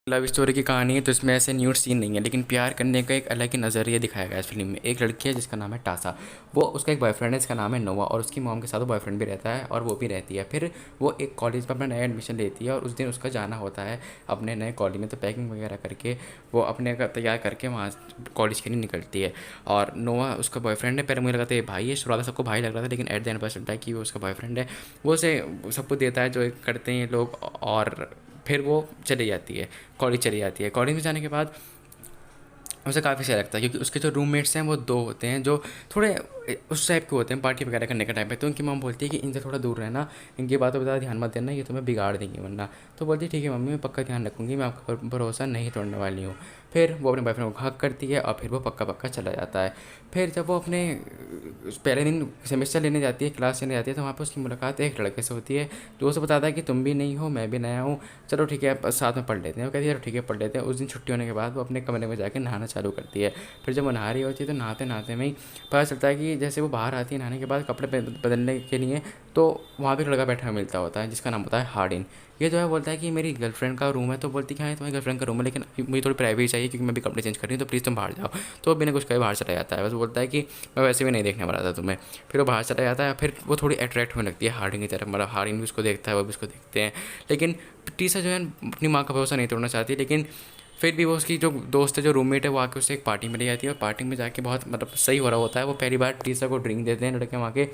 Love story की कहानी है तो इसमें ऐसे न्यूड सीन नहीं है, लेकिन प्यार करने का एक अलग ही नज़रिया दिखाया गया है इस फिल्म में। एक लड़की है जिसका नाम है टासा। वो उसका एक बॉयफ्रेंड है जिसका नाम है नोवा, और उसकी मॉम के साथ वो बॉयफ्रेंड भी रहता है और वो भी रहती है। फिर वो एक कॉलेज में अपना नया एडमिशन लेती है और उस दिन उसका जाना होता है अपने नए कॉलेज में। तो पैकिंग वगैरह करके वो अपने का तैयार करके वहाँ कॉलेज के लिए निकलती है। और नोवा उसका बॉयफ्रेंड है। पहले मुझे लगा था ये भाई है, शुरुआत में सबको भाई लग रहा था, लेकिन एट द एंड पता चलता है कि वो उसका बॉयफ्रेंड है। वो उसे सब कुछ देता है जो करते हैं लोग, और फिर वो चली जाती है, कॉलेज चली जाती है। कॉलेज में जाने के बाद उसे काफ़ी सही लगता है, क्योंकि उसके जो रूममेट्स हैं वो दो होते हैं जो थोड़े उस टाइप के होते हैं, पार्टी वगैरह करने का टाइम पे। तो उनकी मम्मी बोलती है कि इनसे थोड़ा दूर रहना, इनकी बातों पर ज़्यादा ध्यान मत देना, ये तुम्हें बिगाड़ देंगी वरना। तो बोलती है ठीक है मम्मी, मैं पक्का ध्यान रखूँगी, मैं आपका भरोसा नहीं तोड़ने वाली हूँ। फिर वो अपने बॉयफ्रेंड को हक करती है और फिर वो पक्का पक्का चला जाता है। फिर जब वो अपने पहले दिन सेमेस्टर लेने जाती है, क्लास लेने जाती है, तो वहाँ पर उसकी मुलाकात एक लड़के से होती है जो उसे बताता है कि तुम भी नहीं हो, मैं भी नया हूँ, चलो ठीक है साथ में पढ़ लेते हैं। वो कहती है चलो ठीक है पढ़ लेते हैं। उस दिन छुट्टी होने के बाद वो अपने कमरे में जाकर नहाना चालू करती है। फिर जब वो नहा रही होती है तो नहाते नहाते में ही पता चलता है कि जैसे वो बाहर आती है नहाने के बाद कपड़े बदलने के लिए, तो वहाँ पे एक लड़का बैठा हुआ मिलता होता है जिसका नाम होता है हार्डिन। ये जो है बोलता है कि मेरी गर्लफ्रेंड का रूम है। तो बोलती है कि हाँ ये तुम्हारी गर्लफ्रेंड का रूम है, लेकिन मुझे थोड़ी प्राइवेसी चाहिए क्योंकि मैं भी कपड़े चेंज कर रही हूँ, तो प्लीज़ तुम बाहर जाओ। तो वो बिना कुछ कहे बाहर चला जाता है। बस बोलता है कि मैं वैसे भी नहीं देखने वाला था तुम्हें। फिर वो बाहर चला जाता है। फिर वो थोड़ी अट्रैक्ट होने लगती है हार्डिन की तरफ, मतलब हार्डिन भी उसको देखता है, वो भी उसको देखते हैं। लेकिन टीसा जो है अपनी माँ का भरोसा नहीं तोड़ना चाहती, लेकिन फिर भी वो उसकी जो दोस्त है, जो रूममेट है, वो आके उसे एक पार्टी में ले जाती है। और पार्टी में जाके बहुत मतलब सही हो रहा होता है। वो पहली बार टीसा को ड्रिंक देते हैं लड़के वहाँ के।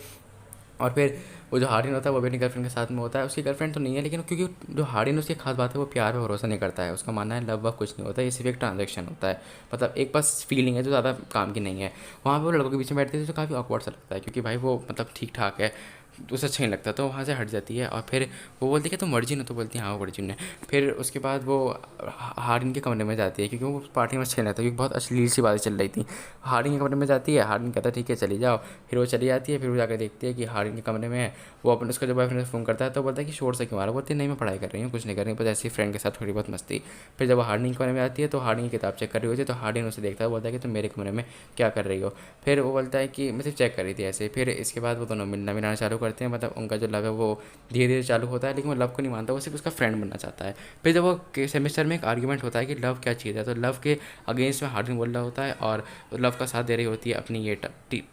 और फिर वो जो हार्डिन होता है वो भी अपनी गर्लफ्रेंड के साथ में होता है। उसकी गर्लफ्रेंड तो नहीं है, लेकिन क्योंकि जो हार्डिन उसकी खास बात है वो प्यार पे भरोसा नहीं करता है। उसका मानना है लव वव कुछ नहीं होता, ये सिर्फ एक ट्रांजेक्शन होता है, मतलब एक बस फीलिंग है जो ज़्यादा काम की नहीं है। वहाँ पे वो लड़कों के बीच में बैठते थे तो काफ़ी ऑकवर्ड सा लगता है, क्योंकि भाई वो मतलब ठीक ठाक है, तो उसे अच्छा नहीं लगता। तो वहाँ से हट जाती है और फिर वो बोलती है कि तुम वर्जिन हो, तो बोलती है हाँ वो वर्जिन है। फिर उसके बाद वो हार्डिन के कमरे में जाती है, क्योंकि वो पार्टी में अच्छा नहीं लगता, क्योंकि बहुत अश्लील सी बातें चल रही थी। हार्डिन के कमरे में जाती है, हार्डिन कहता है ठीक है चली जाओ। फिर वो चली जाती है। फिर वो जाकर देखती है कि हार्डिन के कमरे में है। वो अपने उसका जो बॉयफ्रेंड फ़ोन करता है तो बोलता है कि शोर से क्यों आ रहा है। बोलती है नहीं मैं पढ़ाई कर रही हूँ, कुछ नहीं कर रही हूँ, बस ऐसी फ्रेंड के साथ थोड़ी बहुत मस्ती। फिर जब वो हार्डिन के कमरे में आती है तो हार्डिन की किताब चेक कर रही होती है। तो हार्डिन उसे देखता है, बोलता है कि तुम मेरे कमरे में क्या कर रही हो। फिर वो बोलता है कि मैं सिर्फ चेक कर रही थी ऐसे। फिर इसके बाद वो दोनों मिलना मिलाना चालू करते हैं, मतलब उनका जो लव है वो धीरे धीरे चालू होता है। लेकिन वो लव को नहीं मानता, वो सिर्फ उसका फ्रेंड बनना चाहता है। फिर जब वो सेमेस्टर में एक आर्ग्यूमेंट होता है कि लव क्या चीज़ है, तो लव के अगेंस्ट में हार्डिन बोल रहा होता है और लव का साथ दे रही होती है अपनी ये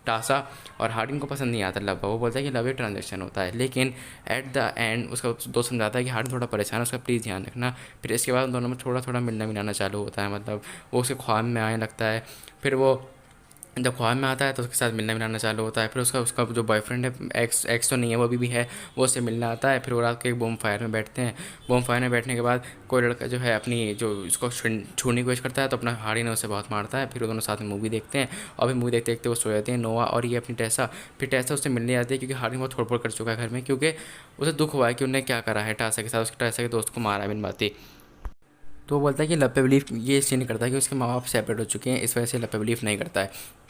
टासा। और हार्डिन को पसंद नहीं आता लव का, वो बोलता है कि लव एक ट्रांजेक्शन होता है। लेकिन एट द एंड उसका दोस्त समझाता है कि हार्डिन थोड़ा परेशान है, उसका प्लीज़ ध्यान रखना। फिर इसके बाद उन दोनों में थोड़ा थोड़ा मिलना मिलाना चालू होता है, मतलब वो उसके ख्वाब में आने लगता है। फिर वो जब ख्वाब में आता है तो उसके साथ मिलना मिलाना चालू होता है। फिर उसका उसका जो बॉयफ्रेंड है, एक्स एक्स तो नहीं है वो अभी भी है, वो उससे मिलने आता है। फिर वो रात को एक बोम फायर में बैठते हैं। बोम फायर में बैठने के बाद कोई लड़का जो है अपनी जो उसको छूने की कोशिश करता है, तो अपना हाड़ी ने उसे बहुत मारता है। फिर वो दोनों साथ में मूवी देखते हैं और फिर मूवी देखते देखते वो सो जाते हैं, नोवा और ये अपनी टैसा। फिर टैसा उससे मिलने आती है, क्योंकि हाड़ी बहुत थोड़ फोड़ कर चुका है घर में, क्योंकि उसे दुख हुआ है कि उन्हें क्या करा है टासा के साथ, उसके टासा के दोस्त को मारा है बिन बाती। तो वो बोलता है कि लव पे बिलीव ये इसलिए नहीं करता कि उसके माँ बाप सेपरेट हो चुके हैं, इस वजह से लव पे बिलीव नहीं करता है।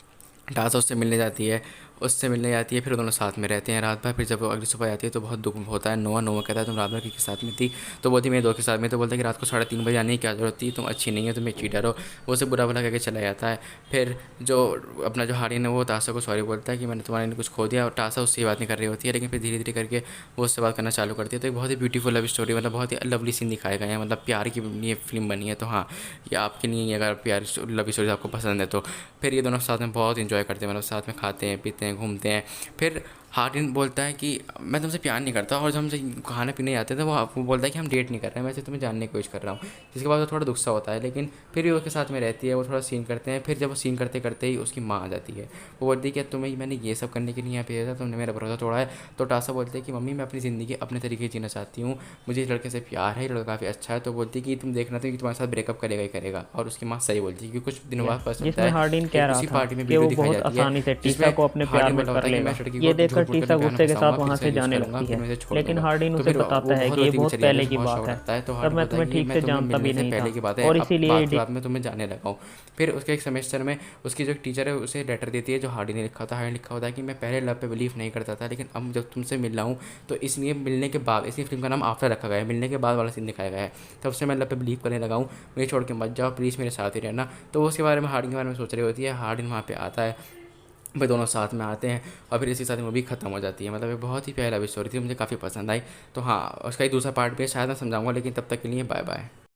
टासा उससे मिलने जाती है, उससे मिलने जाती है। फिर वो दोनों साथ में रहते हैं रात भर। फिर जब वो अगली सुबह आती है तो बहुत दुख होता है। नोवा नोवा कहता है तुम रात भर किसके साथ में थी, तो बोलती मेरे दोस्त के साथ में। तो बोलता है कि रात को 3:30 बजे आने की क्या जरूरत थी, तुम अच्छी नहीं है, तुम एक चीटर हो। वो उसे बुरा भला करके चला जाता है। फिर जो अपना जो हारिन है वो टासा को सॉरी बोलता है कि मैंने तुम्हारे लिए कुछ खो दिया, और टासा उससे बात नहीं कर रही होती है, लेकिन फिर धीरे धीरे करके वो उससे बात करना चालू करती है। तो एक बहुत ही ब्यूटीफुल लव स्टोरी, मतलब बहुत ही लवली सीन दिखाए गए हैं, मतलब प्यार की ये फिल्म बनी है। तो हाँ, ये आपके लिए अगर प्यार लव स्टोरी आपको पसंद है तो फिर ये दोनों साथ में बहुत इंजॉय करते हैं, मतलब साथ में खाते हैं पीते हैं घूमते हैं। फिर हार्डिन बोलता है कि मैं तुमसे प्यार नहीं करता, और जब हमसे खाने पीने जाते थे वो बोलता है कि हम डेट नहीं कर रहे हैं, मैं सिर्फ तुम्हें जानने की कोशिश कर रहा हूँ। जिसके बाद वो थोड़ा दुस्सा होता है, लेकिन फिर भी उसके साथ में रहती है। वो थोड़ा सीन करते हैं। फिर जब वो सीन करते करते ही उसकी माँ आ जाती है। वो बोलती है कि तुम्हें मैंने ये सब करने के लिए यहाँ भेजा था, तुमने मेरा भरोसा तोड़ा है। तो टासा बोलते हैं कि मम्मी मैं अपनी ज़िंदगी अपने तरीके से जीना चाहती हूँ, मुझे इस लड़के से प्यार है, ये लड़का काफ़ी अच्छा है। तो बोलती है कि तुम देखना तो कि तुम्हारे साथ ब्रेकअप करेगा ही करेगा। और उसकी माँ सही बोलती है, क्योंकि कुछ दिनों बाद पता चलता जिसमें है हार्डिन कह एक रहा उसी था पार्टी में कि वीडियो वो दिखाई बहुत जाती है आसानी से टीसा जिसमें को अपने प्यार हार्डिन में बोला कर होता है कि मैं लेगा। इस लड़की ये को देखकर झूठ बोल कर टीसा अपने प्यार में गुस्से के साथ फंसाऊंगा, फिर वहां इसे से यूज़ जाने कर लूँगा, लगती फिर है। मैं इसे छोड़ लेकिन दूंगा। हार्डिन तो उसे फिर बताता वो है बहुत कि ये गलती में बहुत चली जाती है, पहले उसे की बहुत बात शौक है, लगता है। तो तब हार्डिन मैं बोलता है तुम्हें कि ठीक मैं से तुम्हें जानता मिलने भी से नहीं पहले था की बात है, और अब इसीलिए बाद ये की बात में तुम्हें जानने लगा हूँ। फिर उसके एक सेमेस्टर में उसकी जो टीचर है उसे लेटर देती है जो हार्डिन ने लिखा था। हार्डिन लिखा होता है कि मैं पहले लव पे बिलीव नहीं करता था, लेकिन अब जब तुमसे मिल रहा हूँ तो इसलिए मिलने के बाद, इसलिए फिल्म का नाम आफ्टर रखा गया है, मिलने के बाद वाला सीन दिखाया गया है। तब से मैं लव पे बिलीव करने लगा हूँ, मुझे छोड़ के मत जाओ प्लीज़, मेरे साथ ही रहना। तो वो उसके बारे में, हार्डिन के बारे में सोच रही होती है। हार्डिन वहाँ पे आता है, वे दोनों साथ में आते हैं और फिर इसी साथ मूवी खत्म हो जाती है। मतलब एक बहुत ही प्यारी लव स्टोरी थी, मुझे काफ़ी पसंद आई। तो हाँ, उसका एक दूसरा पार्ट भी है, शायद मैं समझाऊंगा, लेकिन तब तक के लिए बाय बाय।